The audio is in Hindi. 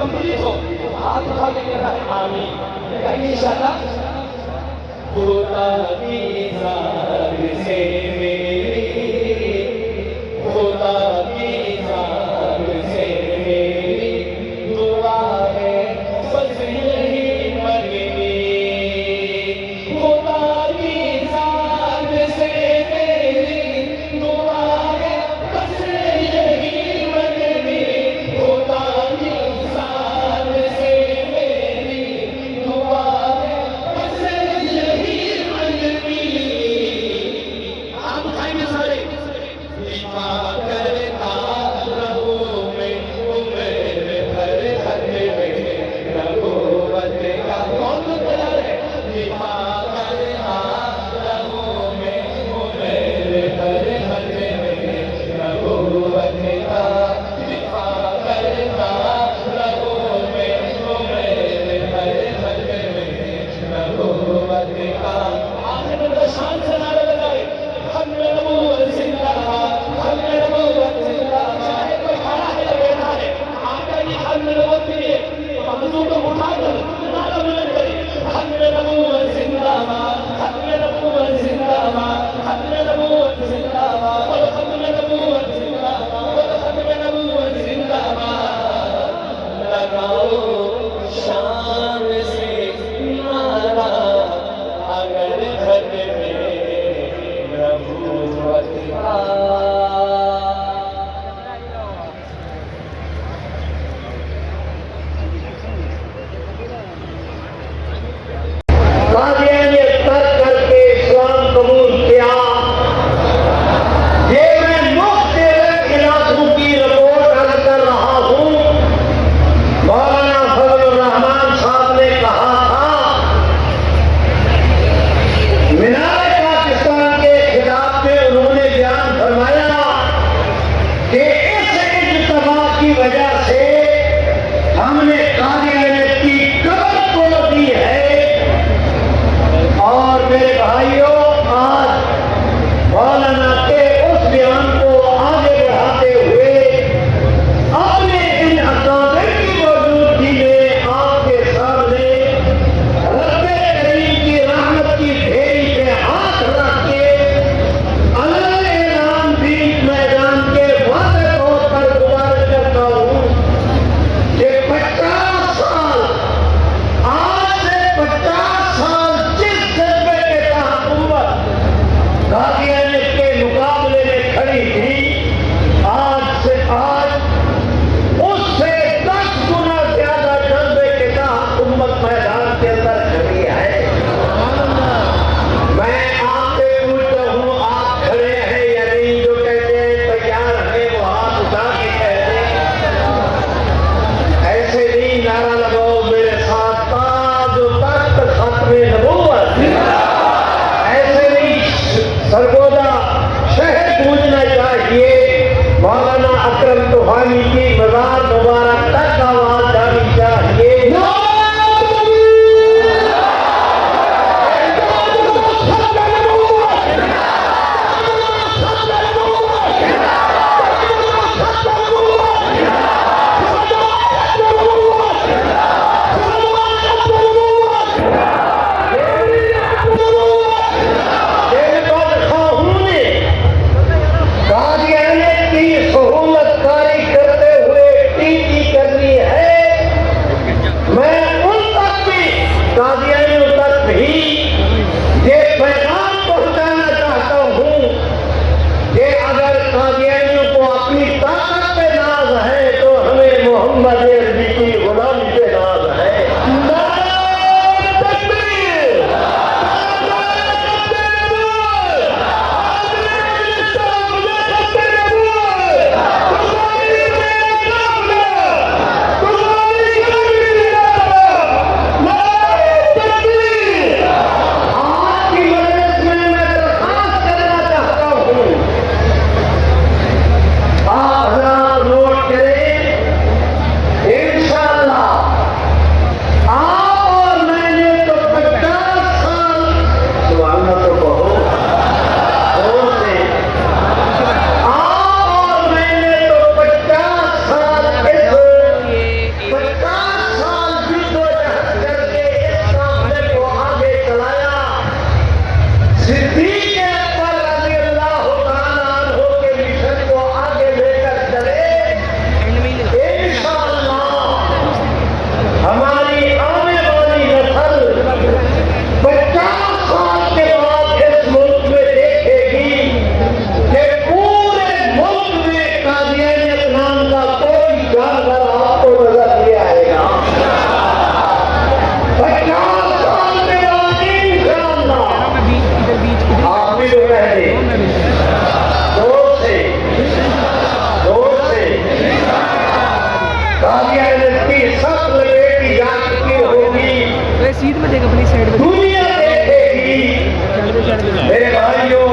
कंप्लीट हो, हाथ उठा के कह रहा है आमीन, कहेंगे इंशाअल्लाह। खुदा की जात से मेरी, खुदा की जात से मेरी दुआ है बस यही मंगनी, खुदा की जात से मेरी दुआ है बस यही मंगनी, खुदा की जात से मेरी दुआ है बस यही मंगनी। आप उठाएंगे सारे, लिखा करता रहूं मैं उम्र भर भर में नबूवत का। कौन तो तैयार है? लिखा करता रहूं मैं उम्र भर भर में नबूवत का, लिखा करता रहूं मैं उम्र भर भर में नबूवत का। आखिर में शान से नारा लगाए, खत्म नबूवत जिंदाबाद, खत्म नबूवत जिंदाबाद। चाहे कोई खड़ा है या बैठा है, आकर ये खत्म नबूवत के लिए बाजू को उठाकर नारा बुलंद करे, खत्म नबूवत जिंदाबाद, खत्म नबूवत जिंदाबाद, खत्म नबूवत जिंदाबाद, बोलो खत्म नबूवत जिंदाबाद, बोलो खत्म नबूवत जिंदाबाद। लगाओ शान से नारा अगर घर में नबूवत का। कादियानी ने तर्क करके इस्लाम कबूल किया। ये मैं मुख्तलिफ इलाकों की रिपोर्ट अर्ज कर रहा हूँ। मौलाना फजलुर रहमान साहब ने कहा था, मीनार पाकिस्तान के खिताब में उन्होंने बयान फरमाया कि इस इज्तिमा की वजह से हमने कादियानियत की कमर तोड़ दी है। और मेरे भाइयों, आज मौलाना के उस बयान को आगे बढ़ाते हुए अपने इन अकाबिर की मौजूदगी में आपके सामने रब्बे करीम की रहमत की ढेरी पे हाथ रख के अलग ऐलान बीच मैदान के वादे तौर पर गुजारिश करता हूँ कि 50 साल, आज से 50 साल जिस जज्बे के तहत उम्मत कादियानियत के मुकाबले में खड़ी थी, आज से आज उससे 10 गुना ज्यादा जज्बे के तहत उम्मत मैदान के अंदर खड़ी है। मैं आपसे पूछता हूँ, आप खड़े हैं या नहीं? जो कहते हैं तैयार है वो हाथ उठा के कहते हैं। ऐसे नहीं नारा लगाओ मेरे साथ, ताज तख्त खत्म नबूवत। ऐसे नहीं सरगोदा शहर गूंजना चाहिए। मौलाना अकरम तूफानी की मज़ार मुबारक तक आवाज जानी चाहिए। कादियानियत की सहूलत कारी करते हुए टीकी करनी है। मैं उन तक भी, कादियानियों तक भी ये पैगाम पहुंचाना चाहता हूं कि अगर कादियानियों को अपनी ताकत पे नाज है तो हमें मोहम्मद अरबी की गुलामी पे नाज है। आप हजरात नोट करें, मेहनत की सब लपेटी जा चुकी होगी, सीध में देख अपनी साइड में दुनिया देखेगी। चढ़ दे मेरे भाइयों